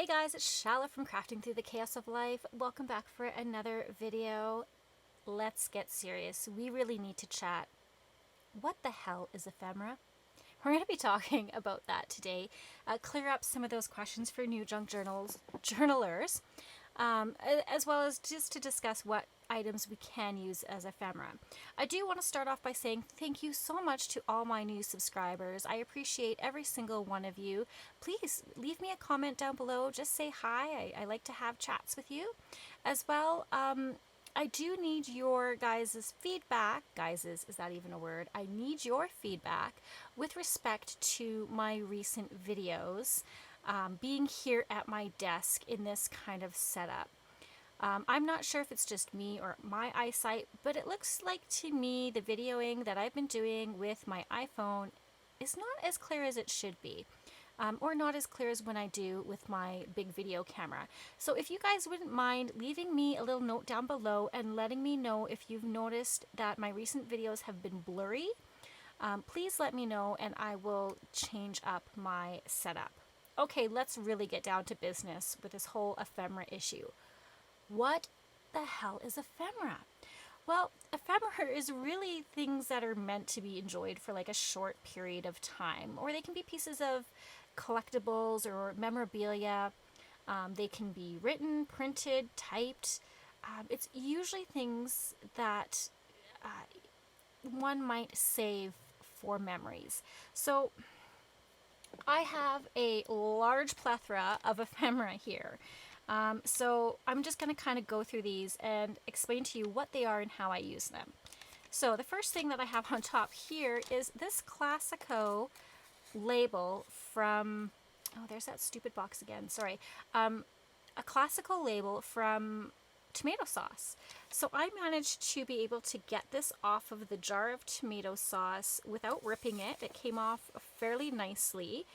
guys, it's Chala from Crafting Through the Chaos of Life. Welcome back for another video. Let's get serious. We really need to chat. What the hell is ephemera? We're going to be talking about that today. Clear up some of those questions for new junk journalers, as well as just to discuss what items we can use as ephemera. I do want to start off by saying thank you so much to all my new subscribers. I appreciate every single one of you. Please leave me a comment down below. Just say hi. I like to have chats with you. As well, I do need your guys' feedback. Is that even a word? I need your feedback with respect to my recent videos, being here at my desk in this kind of setup. I'm not sure if it's just me or my eyesight, but it looks like to me the videoing that I've been doing with my iPhone is not as clear as it should be. Or not as clear as when I do with my big video camera. So if you guys wouldn't mind leaving me a little note down below and letting me know if you've noticed that my recent videos have been blurry, please let me know and I will change up my setup. Okay, let's really get down to business with this whole ephemera issue. What the hell is ephemera? Well, ephemera is really things that are meant to be enjoyed for like a short period of time, or they can be pieces of collectibles or memorabilia. They can be written, printed, typed. It's usually things that one might save for memories. So I have a large plethora of ephemera here. So I'm just going to kind of go through these and explain to you what they are and how I use them. So the first thing that I have on top here is this Classico label from, oh, there's that stupid box again, sorry. A classical label from tomato sauce. So I managed to be able to get this off of the jar of tomato sauce without ripping it. It came off fairly nicely.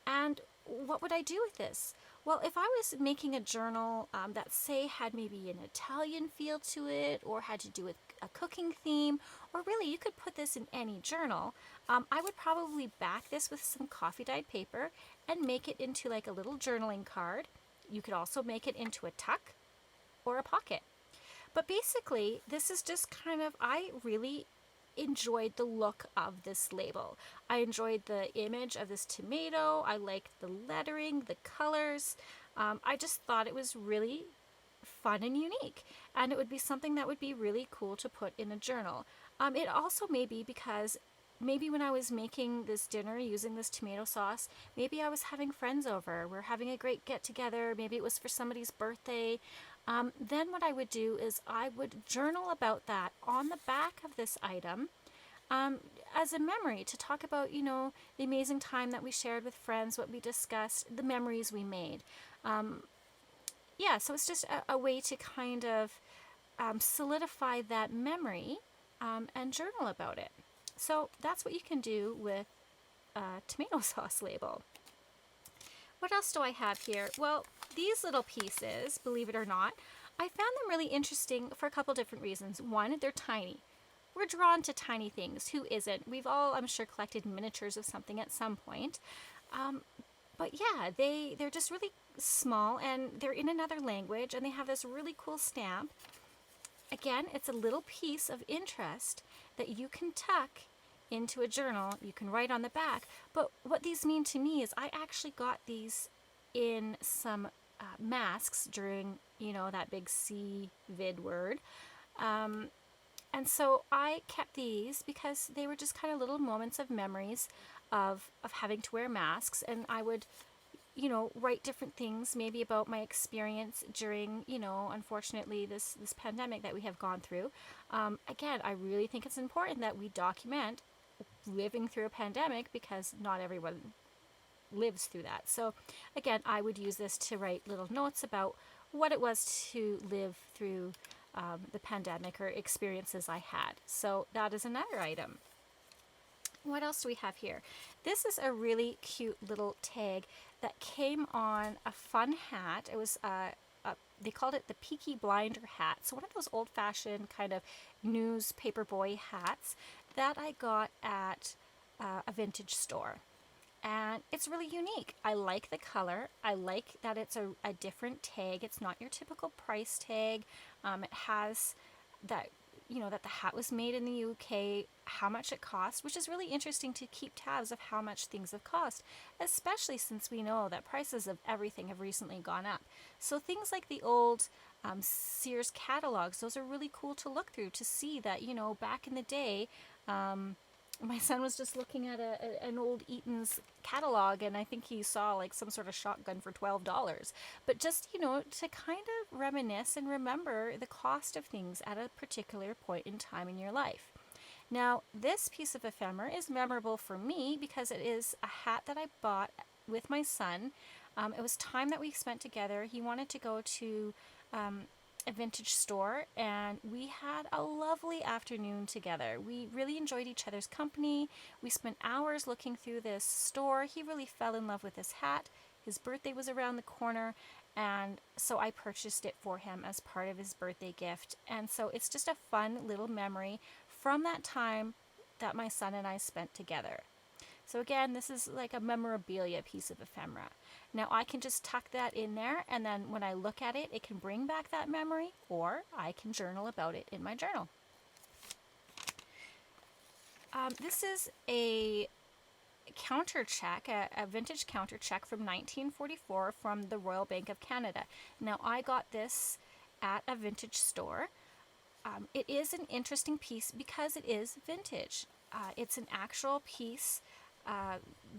And what would I do with this? Well, if I was making a journal that, say, had maybe an Italian feel to it or had to do with a cooking theme, or really you could put this in any journal, I would probably back this with some coffee dyed paper and make it into like a little journaling card. You could also make it into a tuck or a pocket. But basically, this is just kind of, I really enjoyed the look of this label. I enjoyed the image of this tomato. I liked the lettering, the colors. I just thought it was really fun and unique, and it would be something that would be really cool to put in a journal. It also may be because maybe when I was making this dinner using this tomato sauce, maybe I was having friends over, we're having a great get together, maybe it was for somebody's birthday. Then what I would do is I would journal about that on the back of this item as a memory to talk about, you know, the amazing time that we shared with friends, what we discussed, the memories we made. Yeah, so it's just a way to kind of solidify that memory and journal about it. So that's what you can do with a tomato sauce label. What else do I have here? Well, these little pieces, believe it or not, I found them really interesting for a couple different reasons. One, they're tiny. We're drawn to tiny things. Who isn't? We've all, I'm sure, collected miniatures of something at some point. But yeah, they're just really small and they're in another language and they have this really cool stamp. Again, it's a little piece of interest that you can tuck into a journal. You can write on the back. But what these mean to me is I actually got these in some masks during, you know, that big C-vid word. And so I kept these because they were just kind of little moments of memories of having to wear masks. And I would, you know, write different things maybe about my experience during, you know, unfortunately this pandemic that we have gone through. Again, I really think it's important that we document living through a pandemic because not everyone lives through that. So again, I would use this to write little notes about what it was to live through the pandemic or experiences I had. So that is another item. What else do we have here? This is a really cute little tag that came on a fun hat. It was they called it the Peaky Blinder hat. So one of those old-fashioned kind of newspaper boy hats that I got at a vintage store. and it's really unique. I like the color. I like that it's a different tag. It's not your typical price tag. It has that, that the hat was made in the UK, how much it cost, which is really interesting to keep tabs of how much things have cost, especially since we know that prices of everything have recently gone up. So things like the old Sears catalogs, those are really cool to look through to see that, back in the day, my son was just looking at an old Eaton's catalog, and I think he saw like some sort of shotgun for $12. But just, to kind of reminisce and remember the cost of things at a particular point in time in your life. Now, this piece of ephemera is memorable for me because it is a hat that I bought with my son. It was time that we spent together. He wanted to go to a vintage store, and we had a lovely afternoon together. We really enjoyed each other's company. We spent hours looking through this store. He really fell in love with this hat. His birthday was around the corner, and so I purchased it for him as part of his birthday gift. And so it's just a fun little memory from that time that my son and I spent together. So again, this is like a memorabilia piece of ephemera. Now I can just tuck that in there, and then when I look at it, it can bring back that memory, or I can journal about it in my journal. This is a counter check, a vintage counter check from 1944 from the Royal Bank of Canada. Now I got this at a vintage store. It is an interesting piece because it is vintage. It's an actual piece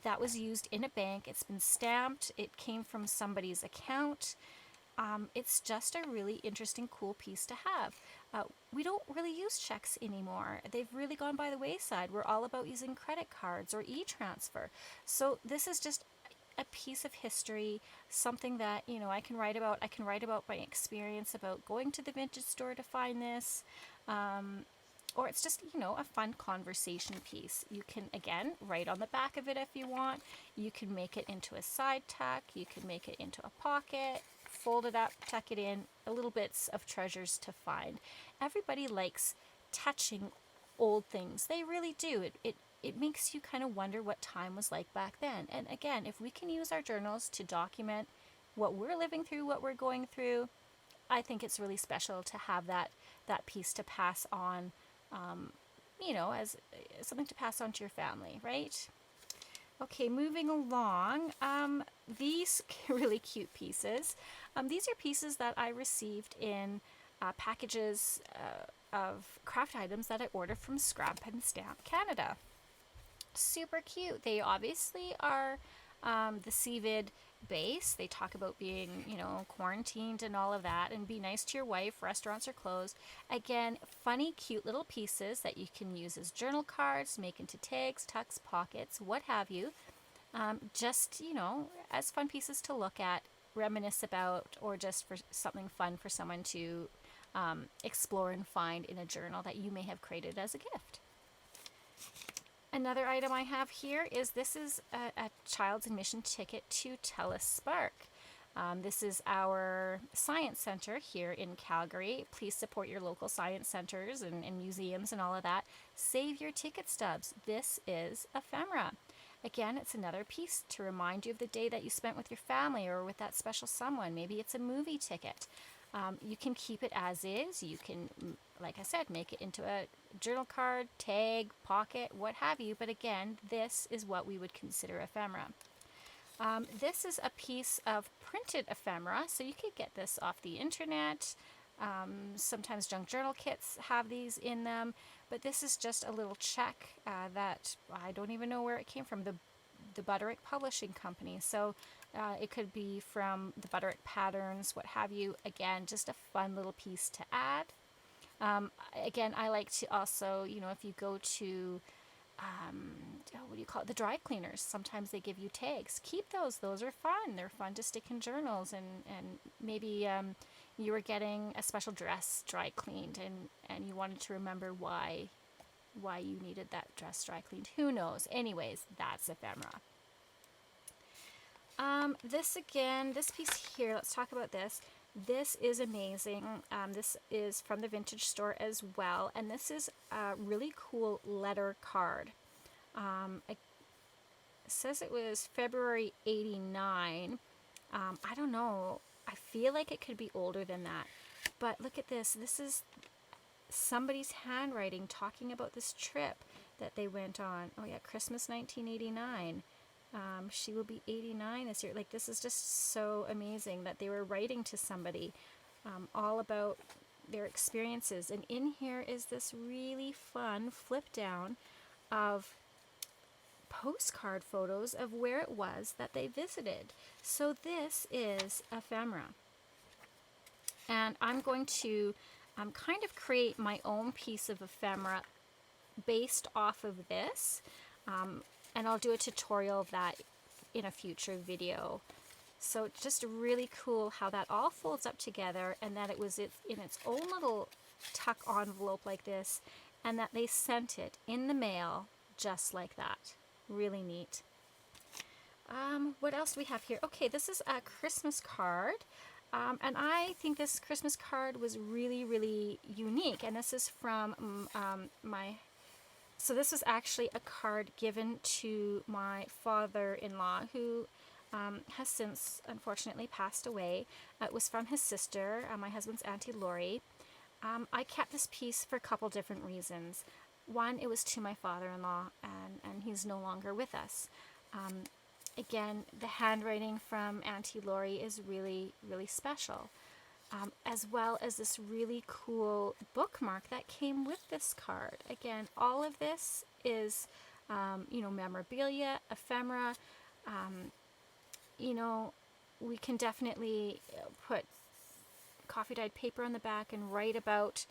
that was used in a bank. It's been stamped. It came from somebody's account. It's just a really interesting, cool piece to have. We don't really use checks anymore. They've really gone by the wayside. We're all about using credit cards or e-transfer. So this is just a piece of history, something that, I can write about. I can write about my experience about going to the vintage store to find this. Or it's just, a fun conversation piece. You can, again, write on the back of it if you want. You can make it into a side tuck. You can make it into a pocket, fold it up, tuck it in, little bits of treasures to find. Everybody likes touching old things. They really do. It makes you kind of wonder what time was like back then. And again, if we can use our journals to document what we're living through, what we're going through, I think it's really special to have that piece to pass on, as something to pass on to your family, right? Okay, moving along, these really cute pieces. These are pieces that I received in packages of craft items that I ordered from Scrap and Stamp Canada. Super cute. They obviously are the CVID base. They talk about being, quarantined and all of that, and be nice to your wife. Restaurants are closed. Again, funny, cute little pieces that you can use as journal cards, make into tags, tucks, pockets, what have you. Just, as fun pieces to look at, reminisce about, or just for something fun for someone to explore and find in a journal that you may have created as a gift. Another item I have here is a child's admission ticket to Chala Spark. This is our science center here in Calgary. Please support your local science centers and museums and all of that. Save your ticket stubs. This is ephemera. Again, it's another piece to remind you of the day that you spent with your family or with that special someone. Maybe it's a movie ticket. You can keep it as is. You can, like I said, make it into a journal card, tag, pocket, what have you. But again, this is what we would consider ephemera. This is a piece of printed ephemera, so you could get this off the internet. Sometimes junk journal kits have these in them, but this is just a little check that I don't even know where it came from, the Butterick Publishing Company. So it could be from the Butterick Patterns, what have you. Again, just a fun little piece to add. Again, I like to also, if you go to the dry cleaners, sometimes they give you tags. Keep those. Those are fun. They're fun to stick in journals, and maybe you were getting a special dress dry cleaned, and you wanted to remember why you needed that dress dry cleaned. Who knows? Anyways, that's ephemera. This piece here, let's talk about this. This is amazing. This is from the vintage store as well, and this is a really cool letter card. It says it was February 89. I don't know. I feel like it could be older than that. But look at this. This is somebody's handwriting talking about this trip that they went on. Oh yeah, Christmas 1989. She will be 89 this year. Like, this is just so amazing that they were writing to somebody all about their experiences. And in here is this really fun flip down of postcard photos of where it was that they visited. So this is Ephemera. And I'm going to kind of create my own piece of ephemera based off of this. And I'll do a tutorial of that in a future video. So just really cool how that all folds up together, and that it was in its own little tuck envelope like this, and that they sent it in the mail just like that. Really neat. What else do we have here? Okay, this is a Christmas card. And I think this Christmas card was really, really unique. And this is from so this was actually a card given to my father-in-law, who has since unfortunately passed away. It was from his sister, my husband's Auntie Lori. I kept this piece for a couple different reasons. One, it was to my father-in-law, and he's no longer with us. Again, the handwriting from Auntie Lori is really, really special. As well as this really cool bookmark that came with this card. Again, all of this is, memorabilia, ephemera. We can definitely put coffee-dyed paper on the back and write about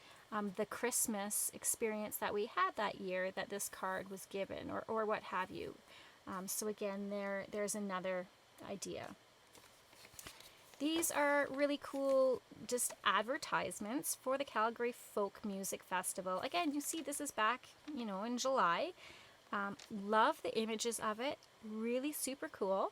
the Christmas experience that we had that year that this card was given, or what have you. So again, there's another idea. These are really cool, just advertisements for the Calgary Folk Music Festival. Again, you see this is back, in July. Love the images of it. Really super cool.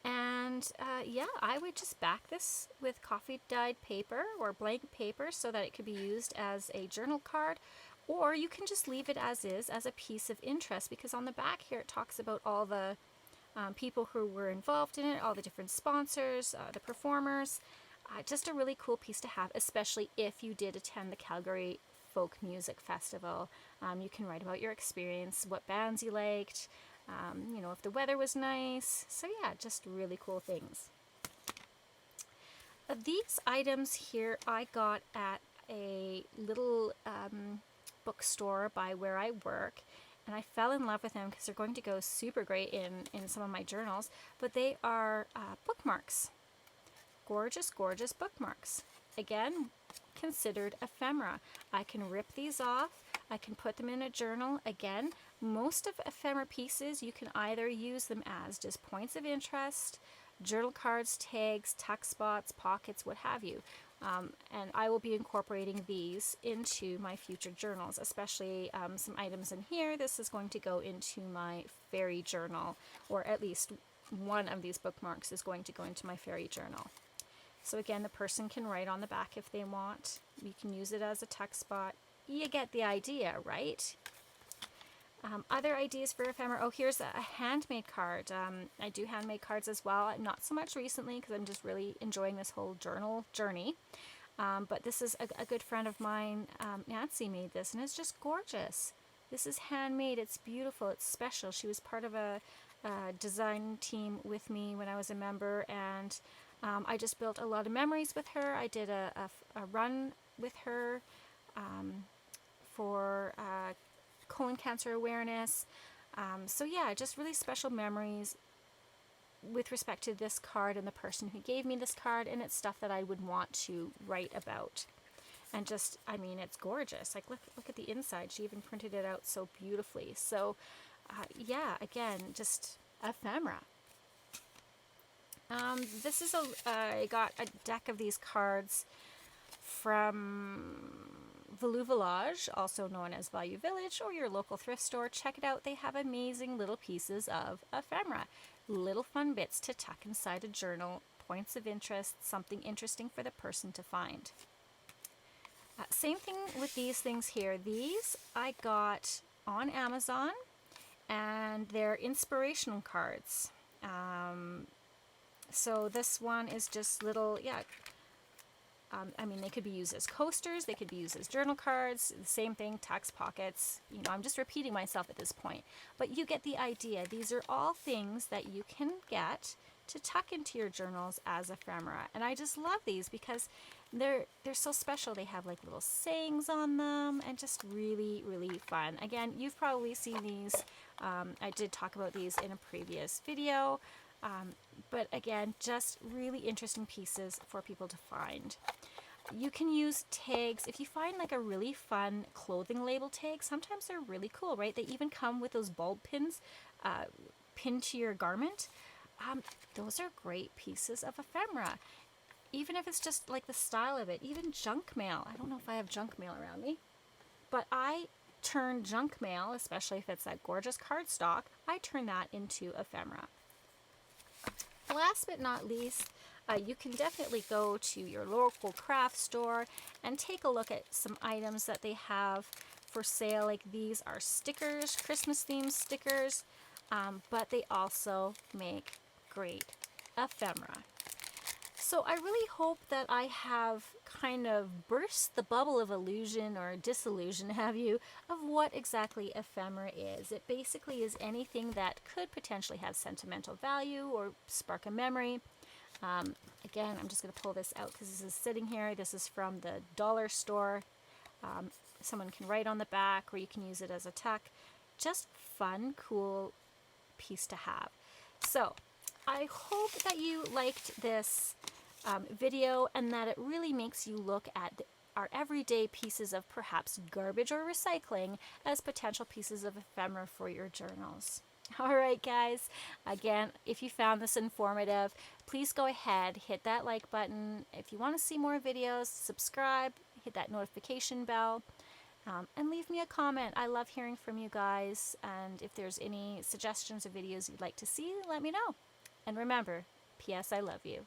And yeah, I would just back this with coffee-dyed paper or blank paper so that it could be used as a journal card. Or you can just leave it as is, as a piece of interest, because on the back here it talks about all the people who were involved in it, all the different sponsors, the performers. Just a really cool piece to have, especially if you did attend the Calgary Folk Music Festival. You can write about your experience, what bands you liked, if the weather was nice. So yeah, just really cool things. These items here I got at a little bookstore by where I work, and I fell in love with them because they're going to go super great in some of my journals. But they are bookmarks. Gorgeous, gorgeous bookmarks. Again, considered ephemera. I can rip these off. I can put them in a journal. Again, most of ephemera pieces, you can either use them as just points of interest, journal cards, tags, tuck spots, pockets, what have you. And I will be incorporating these into my future journals, especially some items in here. This is going to go into my fairy journal, or at least one of these bookmarks is going to go into my fairy journal. So again, the person can write on the back if they want. You can use it as a tuck spot. You get the idea, right? Other ideas for ephemera. Oh, here's a handmade card. I do handmade cards as well. Not so much recently because I'm just really enjoying this whole journal journey. But this is a good friend of mine, Nancy, made this, and it's just gorgeous. This is handmade. It's beautiful. It's special. She was part of a design team with me when I was a member, and I just built a lot of memories with her. I did a run with her for colon cancer awareness. So yeah, just really special memories with respect to this card and the person who gave me this card, and it's stuff that I would want to write about. And just, I mean, it's gorgeous. Like, look at the inside. She even printed it out so beautifully. So yeah, again, just ephemera. This is I got a deck of these cards from Value Village, also known as Value Village, or your local thrift store. Check it out. They have amazing little pieces of ephemera. Little fun bits to tuck inside a journal, points of interest, something interesting for the person to find. Same thing with these things here. These I got on Amazon, and they're inspirational cards. So this one is just little, yeah, I mean, they could be used as coasters, they could be used as journal cards, the same thing, text pockets. You know, I'm just repeating myself at this point, but you get the idea. These are all things that you can get to tuck into your journals as ephemera. And I just love these because they're so special. They have like little sayings on them and just really, really fun. Again, you've probably seen these. I did talk about these in a previous video. But again, just really interesting pieces for people to find. You can use tags. If you find like a really fun clothing label tag, sometimes they're really cool, right? They even come with those bulb pins pinned to your garment. Those are great pieces of ephemera. Even if it's just like the style of it, even junk mail. I don't know if I have junk mail around me, but I turn junk mail, especially if it's that gorgeous cardstock, I turn that into ephemera. Last but not least, you can definitely go to your local craft store and take a look at some items that they have for sale. Like these are stickers, Christmas themed stickers, but they also make great ephemera. So I really hope that I have kind of burst the bubble of illusion or disillusion, have you, of what exactly ephemera is. It basically is anything that could potentially have sentimental value or spark a memory. Again, I'm just going to pull this out because this is sitting here. This is from the dollar store. Someone can write on the back, or you can use it as a tuck. Just fun, cool piece to have. So I hope that you liked this video and that it really makes you look at our everyday pieces of perhaps garbage or recycling as potential pieces of ephemera for your journals. All right, guys. Again, if you found this informative, please go ahead, hit that like button. If you want to see more videos, subscribe, hit that notification bell, and leave me a comment. I love hearing from you guys, and if there's any suggestions or videos you'd like to see, let me know. And remember, P.S. I love you.